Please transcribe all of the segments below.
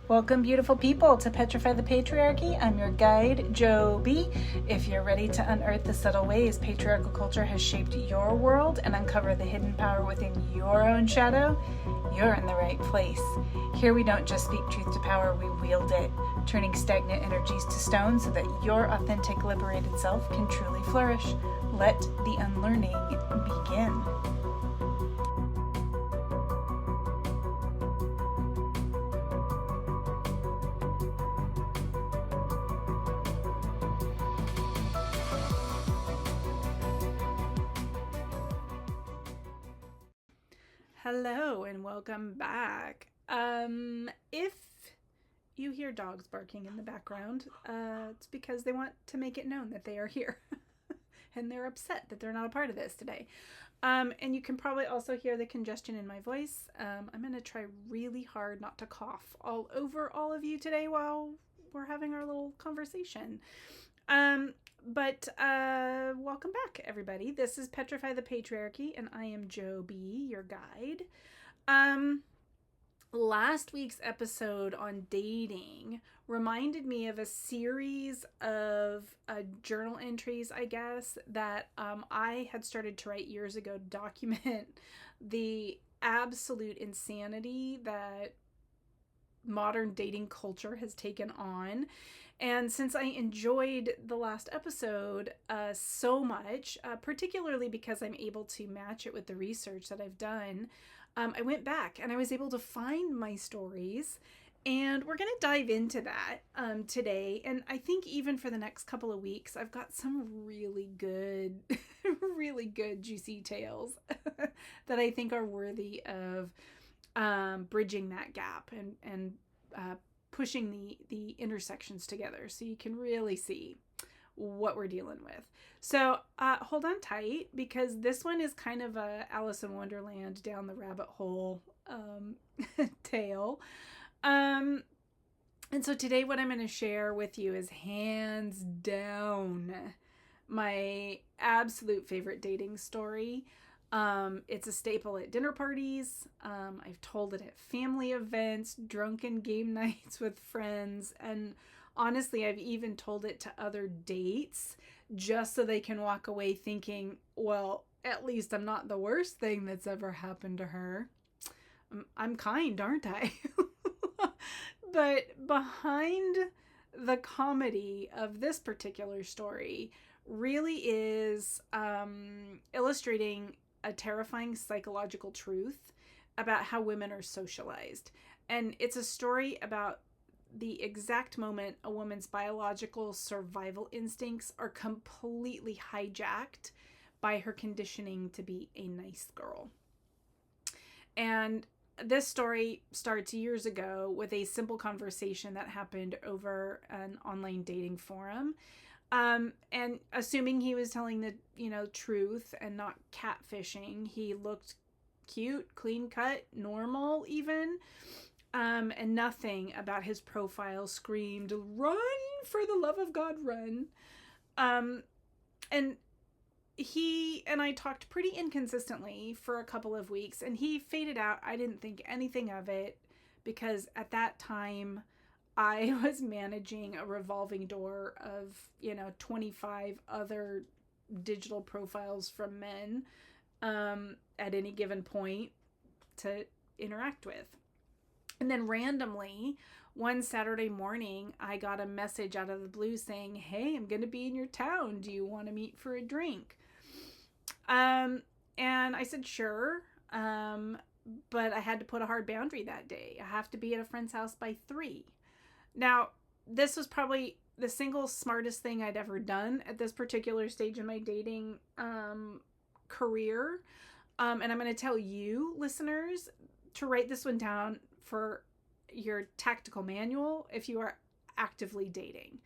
Welcome, beautiful people, to Petrify the Patriarchy. I'm your guide, Joe B. If you're ready to unearth the subtle ways patriarchal culture has shaped your world and uncover the hidden power within your own shadow, you're in the right place. Here we don't just speak truth to power, we wield it, turning stagnant energies to stone so that your authentic, liberated self can truly flourish. Let the unlearning begin. Hello and welcome back. If you hear dogs barking in the background, it's because they want to make it known that they are here and they're upset that they're not a part of this today. And you can probably also hear the congestion in my voice. I'm going to try really hard not to cough all over all of you today while we're having our little conversation. But welcome back, everybody. This is Petrify the Patriarchy, and I am Joe B, your guide. Last week's episode on dating reminded me of a series of journal entries, I guess, that I had started to write years ago to document the absolute insanity that modern dating culture has taken on. And since I enjoyed the last episode so much, particularly because I'm able to match it with the research that I've done, I went back and I was able to find my stories. And we're going to dive into that today. And I think even for the next couple of weeks, I've got some really good, really good juicy tales that I think are worthy of bridging that gap and pushing the intersections together so you can really see what we're dealing with. So hold on tight, because this one is kind of a Alice in Wonderland down the rabbit hole tale. And so today what I'm going to share with you is hands down my absolute favorite dating story. It's a staple at dinner parties. I've told it at family events, drunken game nights with friends, and honestly, I've even told it to other dates just so they can walk away thinking, well, at least I'm not the worst thing that's ever happened to her. I'm kind, aren't I? But behind the comedy of this particular story really is illustrating a terrifying psychological truth about how women are socialized. And it's a story about the exact moment a woman's biological survival instincts are completely hijacked by her conditioning to be a nice girl. And this story starts years ago with a simple conversation that happened over an online dating forum. And assuming he was telling the, truth and not catfishing, he looked cute, clean cut, normal even. And nothing about his profile screamed, "Run, for the love of God, run." And he and I talked pretty inconsistently for a couple of weeks, and he faded out. I didn't think anything of it because at that time I was managing a revolving door of, 25 other digital profiles from men at any given point to interact with. And then randomly, one Saturday morning, I got a message out of the blue saying, "Hey, I'm going to be in your town. Do you want to meet for a drink?" And I said, sure. But I had to put a hard boundary that day. I have to be at a friend's house by 3. Now, this was probably the single smartest thing I'd ever done at this particular stage in my dating career. And I'm going to tell you, listeners, to write this one down for your tactical manual if you are actively dating.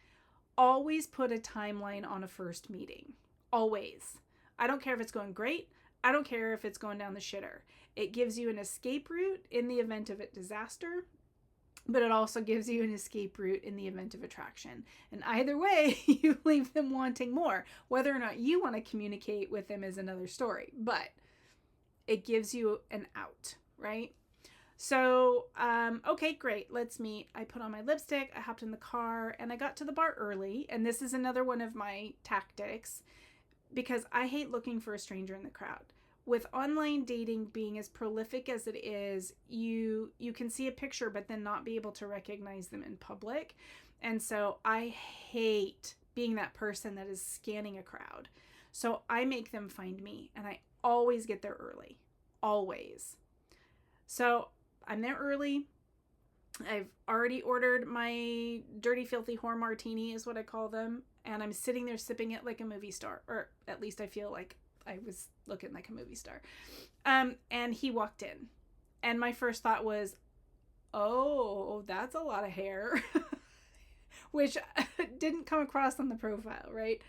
Always put a timeline on a first meeting. Always. I don't care if it's going great. I don't care if it's going down the shitter. It gives you an escape route in the event of a disaster, but it also gives you an escape route in the event of attraction. And either way, you leave them wanting more. Whether or not you want to communicate with them is another story, but it gives you an out, right? So, okay, great. Let's meet. I put on my lipstick. I hopped in the car and I got to the bar early. And this is another one of my tactics because I hate looking for a stranger in the crowd. With online dating being as prolific as it is, you can see a picture but then not be able to recognize them in public. And so I hate being that person that is scanning a crowd. So I make them find me, and I always get there early. Always. So I'm there early. I've already ordered my dirty, filthy whore martini is what I call them. And I'm sitting there sipping it like a movie star. Or at least I feel like I was looking like a movie star. And he walked in. And my first thought was, oh, that's a lot of hair. Which didn't come across on the profile, right?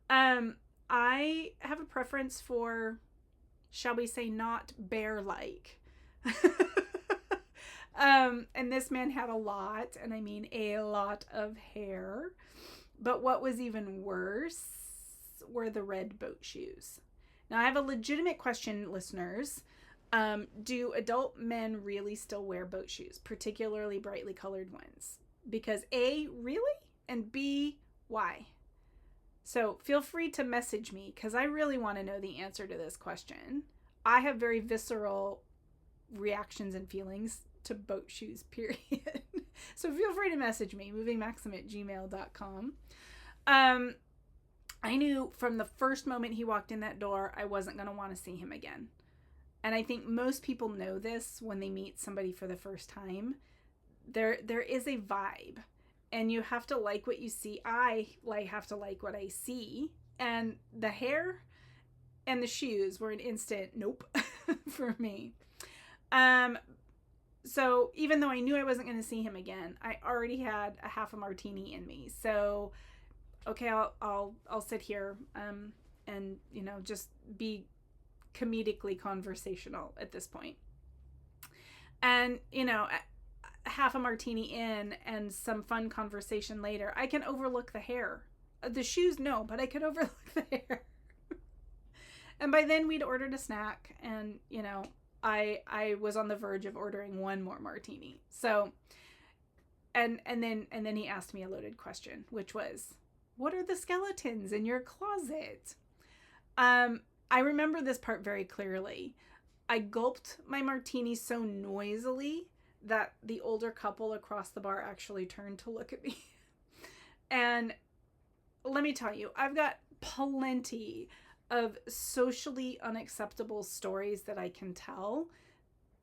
I have a preference for, shall we say, not bear-like. And this man had a lot, and I mean a lot of hair. But what was even worse were the red boat shoes. Now, I have a legitimate question, listeners. Do adult men really still wear boat shoes, particularly brightly colored ones? Because A, really? And B, why? So feel free to message me because I really want to know the answer to this question. I have very visceral reactions and feelings to boat shoes, period. So feel free to message me, movingmaxim@gmail.com. I knew from the first moment he walked in that door, I wasn't going to want to see him again. And I think most people know this when they meet somebody for the first time. There is a vibe, and you have to like what you see. I have to like what I see, and the hair and the shoes were an instant nope for me. So even though I knew I wasn't going to see him again, I already had a half a martini in me. So okay, I'll sit here and just be comedically conversational at this point. And half a martini in and some fun conversation later, I can overlook the hair. The shoes, no, but I could overlook the hair. And by then we'd ordered a snack, and I was on the verge of ordering one more martini. So and then he asked me a loaded question, which was, what are the skeletons in your closet? I remember this part very clearly. I gulped my martini so noisily that the older couple across the bar actually turned to look at me. And let me tell you, I've got plenty of socially unacceptable stories that I can tell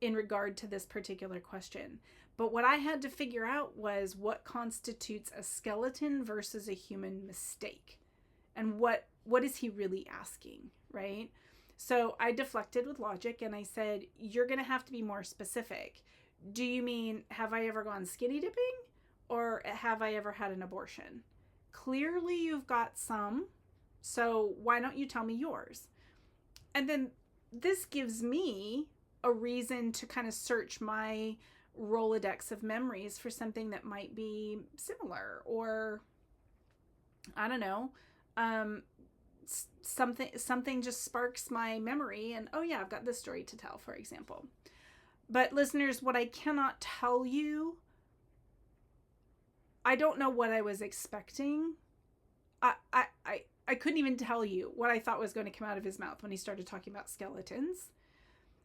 in regard to this particular question. But what I had to figure out was what constitutes a skeleton versus a human mistake. And what is he really asking, right? So I deflected with logic and I said, you're going to have to be more specific. Do you mean, have I ever gone skinny dipping? Or have I ever had an abortion? Clearly you've got some, so why don't you tell me yours? And then this gives me a reason to kind of search my Rolodex of memories for something that might be similar, or I don't know, something just sparks my memory and, oh yeah, I've got this story to tell, for example. But listeners, what I cannot tell you, I don't know what I was expecting. I couldn't even tell you what I thought was going to come out of his mouth when he started talking about skeletons.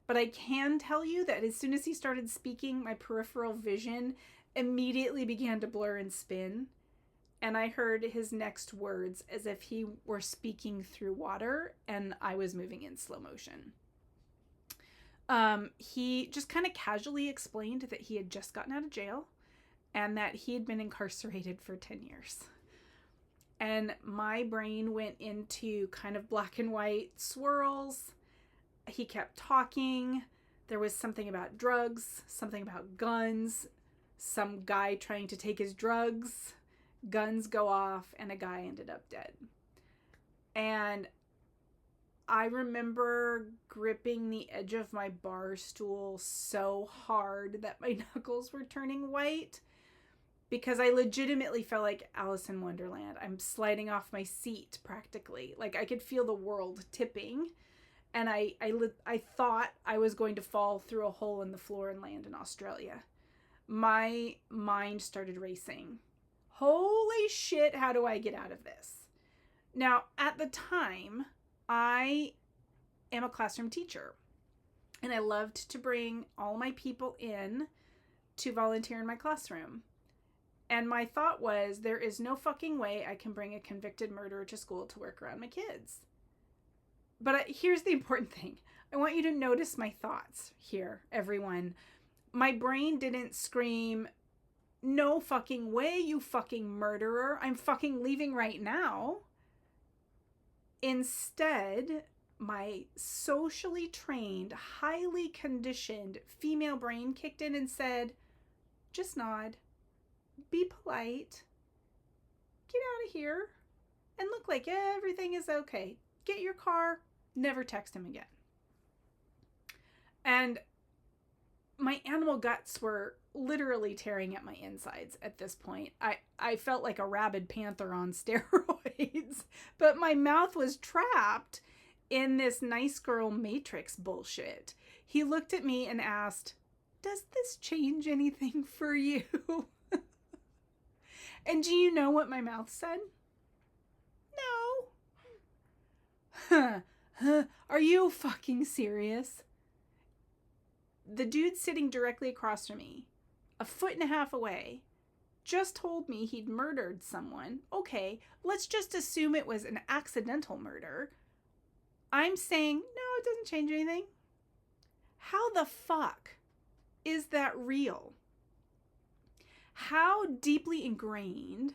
But I can tell you that as soon as he started speaking, my peripheral vision immediately began to blur and spin. And I heard his next words as if he were speaking through water and I was moving in slow motion. He just kind of casually explained that he had just gotten out of jail and that he had been incarcerated for 10 years. And my brain went into kind of black and white swirls. He kept talking. There was something about drugs, something about guns, some guy trying to take his drugs, guns go off, and a guy ended up dead. And I remember gripping the edge of my bar stool so hard that my knuckles were turning white because I legitimately felt like Alice in Wonderland. I'm sliding off my seat practically. Like I could feel the world tipping. And I thought I was going to fall through a hole in the floor and land in Australia. My mind started racing. Holy shit, how do I get out of this? Now, at the time, I am a classroom teacher. And I loved to bring all my people in to volunteer in my classroom. And my thought was, there is no fucking way I can bring a convicted murderer to school to work around my kids. But here's the important thing. I want you to notice my thoughts here, everyone. My brain didn't scream, no fucking way, you fucking murderer. I'm fucking leaving right now. Instead, my socially trained, highly conditioned female brain kicked in and said, just nod, be polite, get out of here, and look like everything is okay. Get your car, never text him again. And my animal guts were literally tearing at my insides at this point. I felt like a rabid panther on steroids, but my mouth was trapped in this nice girl matrix bullshit. He looked at me and asked, does this change anything for you? And do you know what my mouth said? No. Are you fucking serious? The dude sitting directly across from me, a foot and a half away, just told me he'd murdered someone. Okay, let's just assume it was an accidental murder. I'm saying, no, it doesn't change anything. How the fuck is that real? How deeply ingrained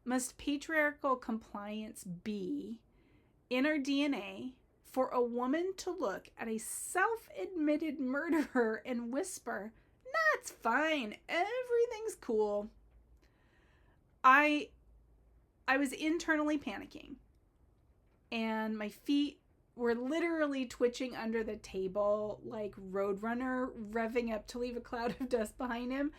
must patriarchal compliance be in our DNA for a woman to look at a self-admitted murderer and whisper, nah, it's fine, everything's cool? I was internally panicking, and my feet were literally twitching under the table like Roadrunner revving up to leave a cloud of dust behind him.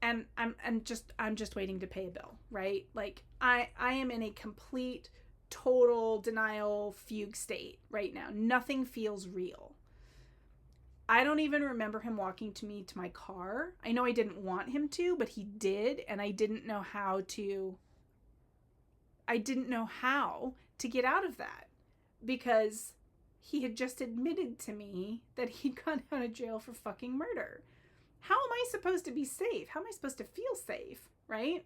And I'm just waiting to pay a bill, right? Like I am in a complete, total denial fugue state right now. Nothing feels real. I don't even remember him walking to me to my car. I know I didn't want him to, but he did, and I didn't know how to get out of that, because he had just admitted to me that he'd gone out of jail for fucking murder. How am I supposed to be safe? How am I supposed to feel safe, right?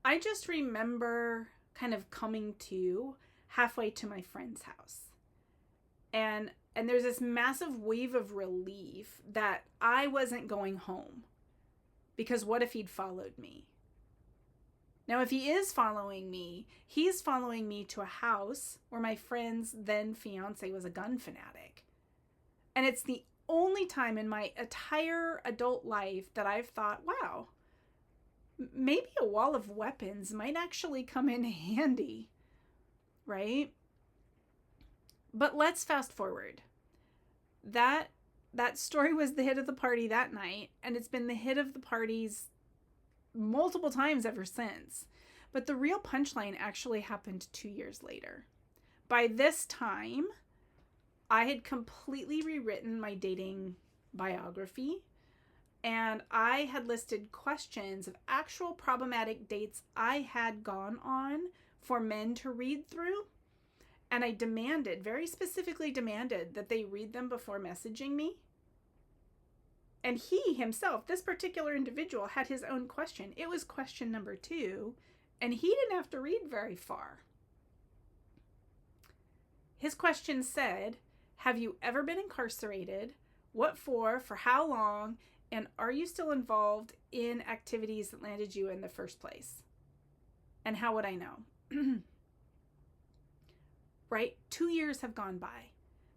I just remember kind of coming to halfway to my friend's house. And there's this massive wave of relief that I wasn't going home. Because what if he'd followed me? Now, if he is following me, he's following me to a house where my friend's then fiance was a gun fanatic. And it's the only time in my entire adult life that I've thought, wow, maybe a wall of weapons might actually come in handy, right? But let's fast forward. That story was the hit of the party that night, and it's been the hit of the parties multiple times ever since. But the real punchline actually happened 2 years later. By this time, I had completely rewritten my dating biography, and I had listed questions of actual problematic dates I had gone on for men to read through. And I very specifically demanded that they read them before messaging me. And he himself, this particular individual, had his own question. It was question number 2, and he didn't have to read very far. His question said, have you ever been incarcerated? What for how long? And are you still involved in activities that landed you in the first place? And how would I know? Right? 2 years have gone by.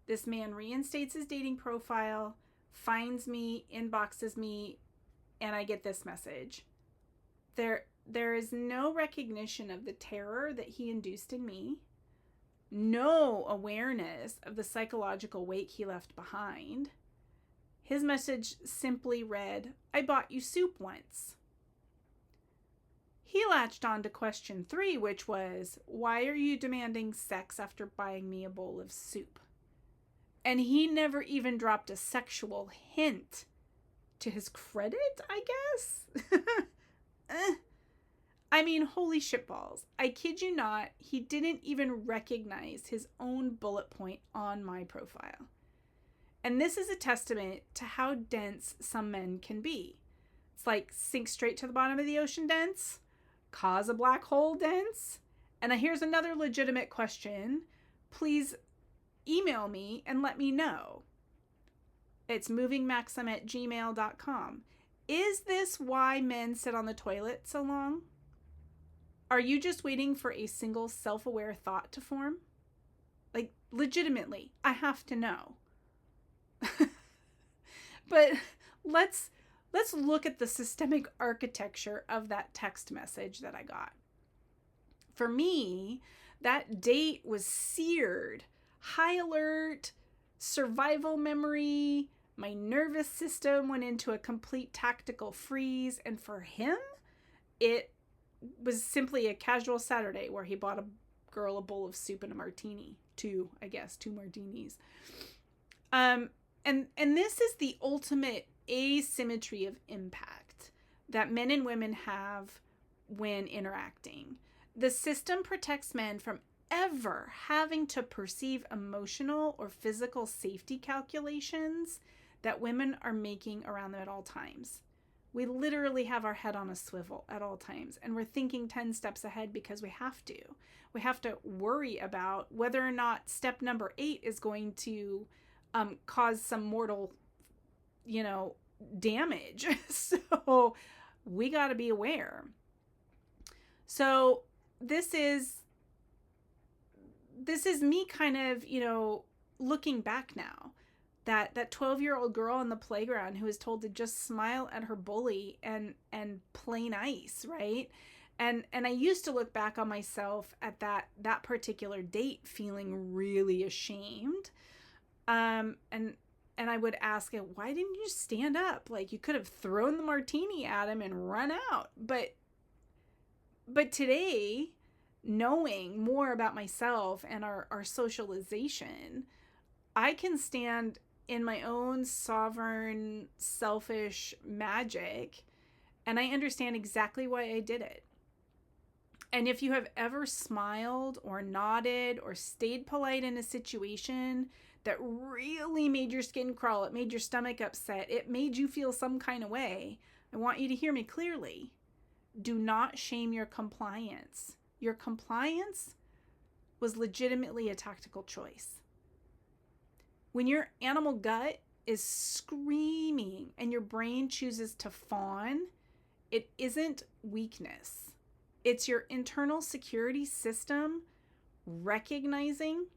This man reinstates his dating profile, finds me, inboxes me, and I get this message. There is no recognition of the terror that he induced in me. No awareness of the psychological wake he left behind. His message simply read, I bought you soup once. He latched on to question 3, which was, why are you demanding sex after buying me a bowl of soup? And he never even dropped a sexual hint. To his credit, I guess? I mean, holy shitballs. I kid you not, he didn't even recognize his own bullet point on my profile. And this is a testament to how dense some men can be. It's like sink straight to the bottom of the ocean dense, cause a black hole dense. And here's another legitimate question. Please email me and let me know. It's movingmaxim@gmail.com. Is this why men sit on the toilet so long? Are you just waiting for a single self-aware thought to form? Like, legitimately, I have to know. But let's look at the systemic architecture of that text message that I got. For me, that date was seared, high alert, survival memory. My nervous system went into a complete tactical freeze. And for him, it was simply a casual Saturday where he bought a girl a bowl of soup and a martini. 2 martinis. And this is the ultimate asymmetry of impact that men and women have when interacting. The system protects men from ever having to perceive emotional or physical safety calculations that women are making around them at all times. We literally have our head on a swivel at all times, and we're thinking 10 steps ahead because we have to. We have to worry about whether or not step number 8 is going to cause some mortal, damage. So we got to be aware. So this is me kind of, looking back now. That 12-year-old girl on the playground who was told to just smile at her bully and play nice, right? And I used to look back on myself at that particular date feeling really ashamed. And I would ask him, why didn't you stand up? Like, you could have thrown the martini at him and run out. But today, knowing more about myself and our socialization, I can stand in my own sovereign, selfish magic, and I understand exactly why I did it. And if you have ever smiled or nodded or stayed polite in a situation that really made your skin crawl, it made your stomach upset, it made you feel some kind of way, I want you to hear me clearly. Do not shame your compliance. Your compliance was legitimately a tactical choice. When your animal gut is screaming and your brain chooses to fawn, it isn't weakness. It's your internal security system recognizing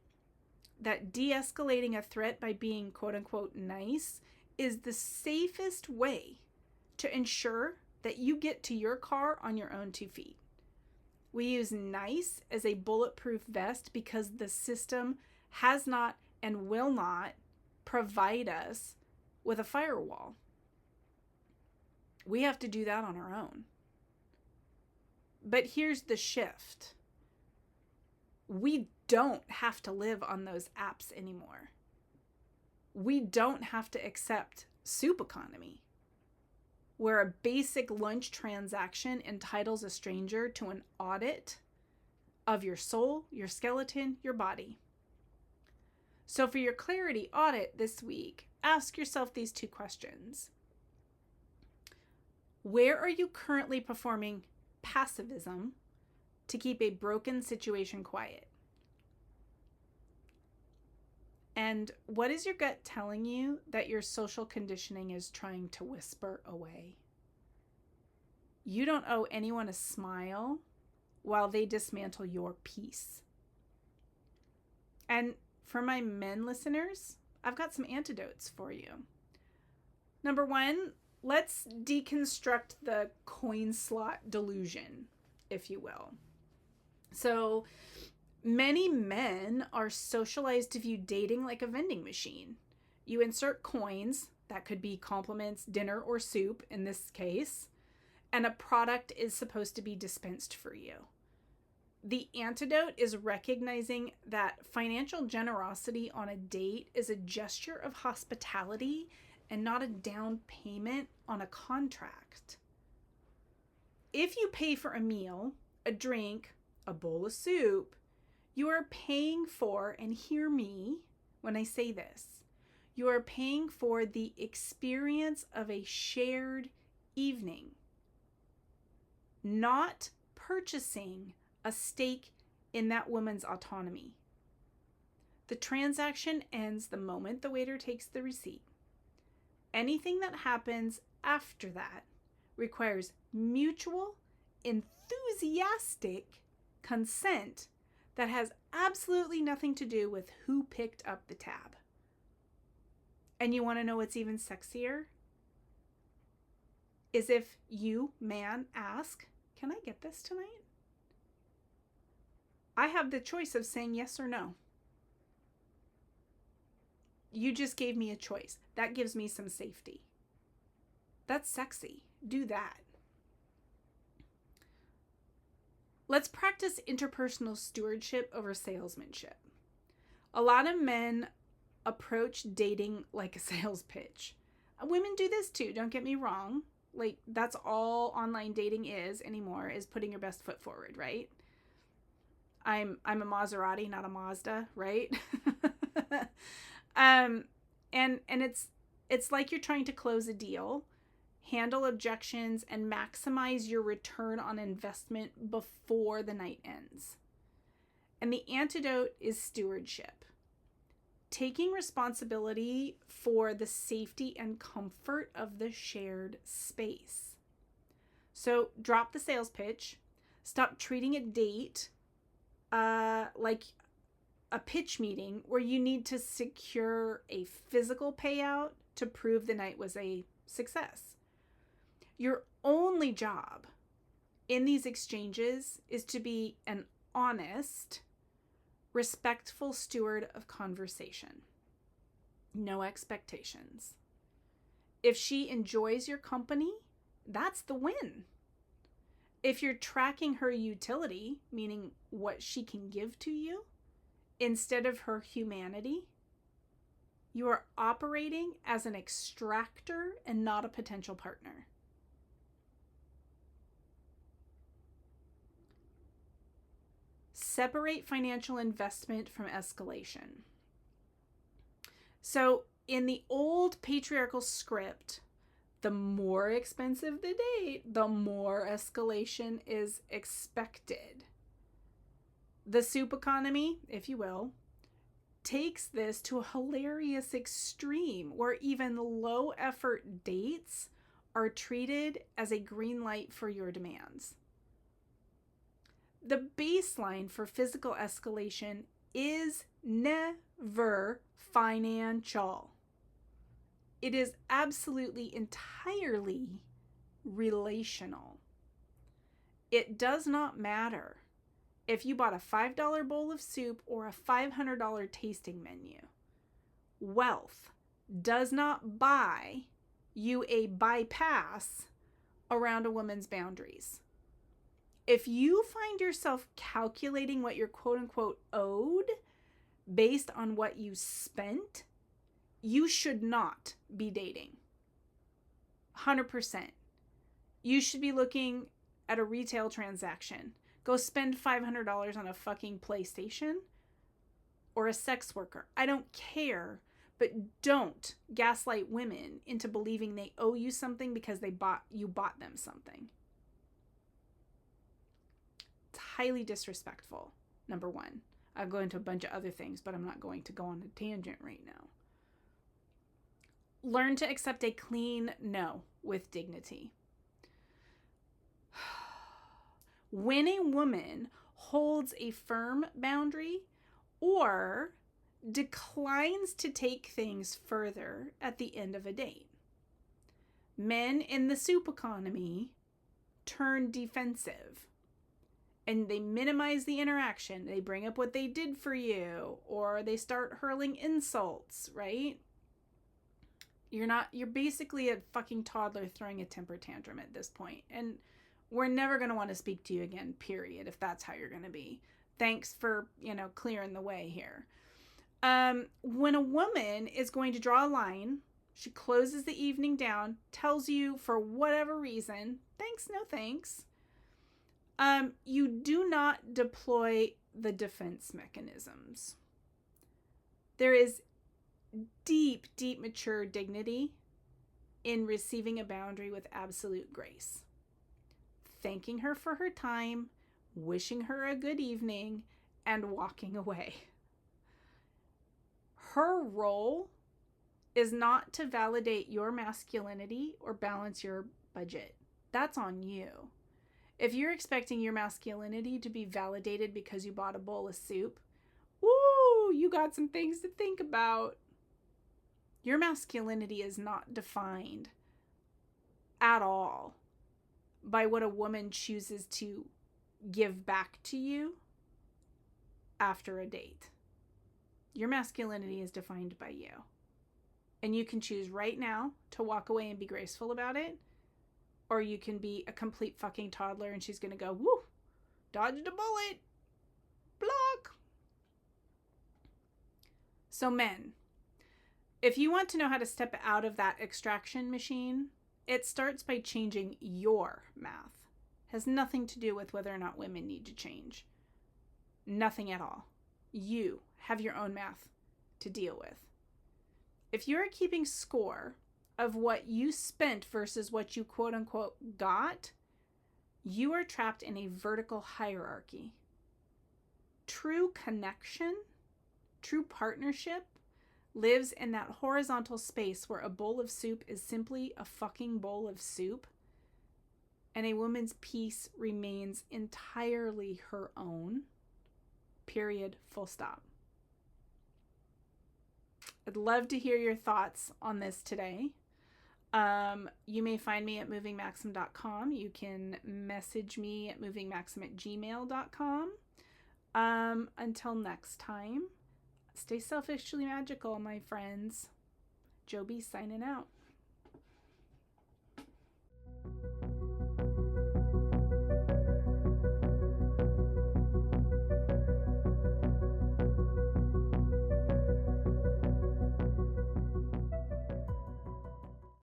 that de-escalating a threat by being quote unquote nice is the safest way to ensure that you get to your car on your own 2 feet. We use nice as a bulletproof vest because the system has not and will not provide us with a firewall. We have to do that on our own. But here's the shift. We don't have to live on those apps anymore. We don't have to accept soup economy, where a basic lunch transaction entitles a stranger to an audit of your soul, your skeleton, your body. So for your clarity audit this week, ask yourself these 2 questions. Where are you currently performing pacifism to keep a broken situation quiet? And what is your gut telling you that your social conditioning is trying to whisper away? You don't owe anyone a smile while they dismantle your peace. And for my men listeners, I've got some antidotes for you. Number 1, let's deconstruct the coin slot delusion, if you will. So many men are socialized to view dating like a vending machine. You insert coins, that could be compliments, dinner, or soup in this case, and a product is supposed to be dispensed for you. The antidote is recognizing that financial generosity on a date is a gesture of hospitality and not a down payment on a contract. If you pay for a meal, a drink, a bowl of soup, you are paying for, and hear me when I say this, you are paying for the experience of a shared evening, not purchasing a stake in that woman's autonomy. The transaction ends the moment the waiter takes the receipt. Anything that happens after that requires mutual, enthusiastic consent that has absolutely nothing to do with who picked up the tab. And you want to know what's even sexier? Is if you, man, ask, "Can I get this tonight?" I have the choice of saying yes or no. You just gave me a choice. That gives me some safety. That's sexy. Do that. Let's practice interpersonal stewardship over salesmanship. A lot of men approach dating like a sales pitch. Women do this too, don't get me wrong. Like, that's all online dating is anymore, is putting your best foot forward, right? I'm a Maserati, not a Mazda, right? And it's like you're trying to close a deal, handle objections, and maximize your return on investment before the night ends. And the antidote is stewardship. Taking responsibility for the safety and comfort of the shared space. So drop the sales pitch. Stop treating a date like a pitch meeting where you need to secure a physical payout to prove the night was a success. Your only job in these exchanges is to be an honest, respectful steward of conversation. No expectations. If she enjoys your company, that's the win. If you're tracking her utility, meaning what she can give to you, instead of her humanity, you are operating as an extractor and not a potential partner. Separate financial investment from escalation. So in the old patriarchal script, the more expensive the date, the more escalation is expected. The soup economy, if you will, takes this to a hilarious extreme where even low effort dates are treated as a green light for your demands. The baseline for physical escalation is never financial. It is absolutely entirely relational. It does not matter if you bought a $5 bowl of soup or a $500 tasting menu. Wealth does not buy you a bypass around a woman's boundaries. If you find yourself calculating what you're quote unquote owed based on what you spent, you should not be dating. 100%. You should be looking at a retail transaction. Go spend $500 on a fucking PlayStation or a sex worker. I don't care, but don't gaslight women into believing they owe you something because you bought them something. It's highly disrespectful, number one. I'll go into a bunch of other things, but I'm not going to go on a tangent right now. Learn to accept a clean no with dignity. When a woman holds a firm boundary or declines to take things further at the end of a date, men in the soup economy turn defensive and they minimize the interaction. They bring up what they did for you, or they start hurling insults, right? You're basically a fucking toddler throwing a temper tantrum at this point. And we're never going to want to speak to you again, period, if that's how you're going to be. Thanks for, clearing the way here. When a woman is going to draw a line, she closes the evening down, tells you for whatever reason, thanks, no thanks. You do not deploy the defense mechanisms. There is deep, deep, mature dignity in receiving a boundary with absolute grace. Thanking her for her time, wishing her a good evening, and walking away. Her role is not to validate your masculinity or balance your budget. That's on you. If you're expecting your masculinity to be validated because you bought a bowl of soup, woo, you got some things to think about. Your masculinity is not defined at all by what a woman chooses to give back to you after a date. Your masculinity is defined by you. And you can choose right now to walk away and be graceful about it, or you can be a complete fucking toddler and she's going to go, woo, dodged a bullet, block. So men, if you want to know how to step out of that extraction machine, it starts by changing your math. It has nothing to do with whether or not women need to change. Nothing at all. You have your own math to deal with. If you're keeping score of what you spent versus what you quote unquote got, you are trapped in a vertical hierarchy. True connection, true partnership lives in that horizontal space where a bowl of soup is simply a fucking bowl of soup, and a woman's peace remains entirely her own. Period. Full stop. I'd love to hear your thoughts on this today. You may find me at movingmaxim.com. You can message me at movingmaxim@gmail.com. Until next time, stay selfishly magical, my friends. Joby signing out.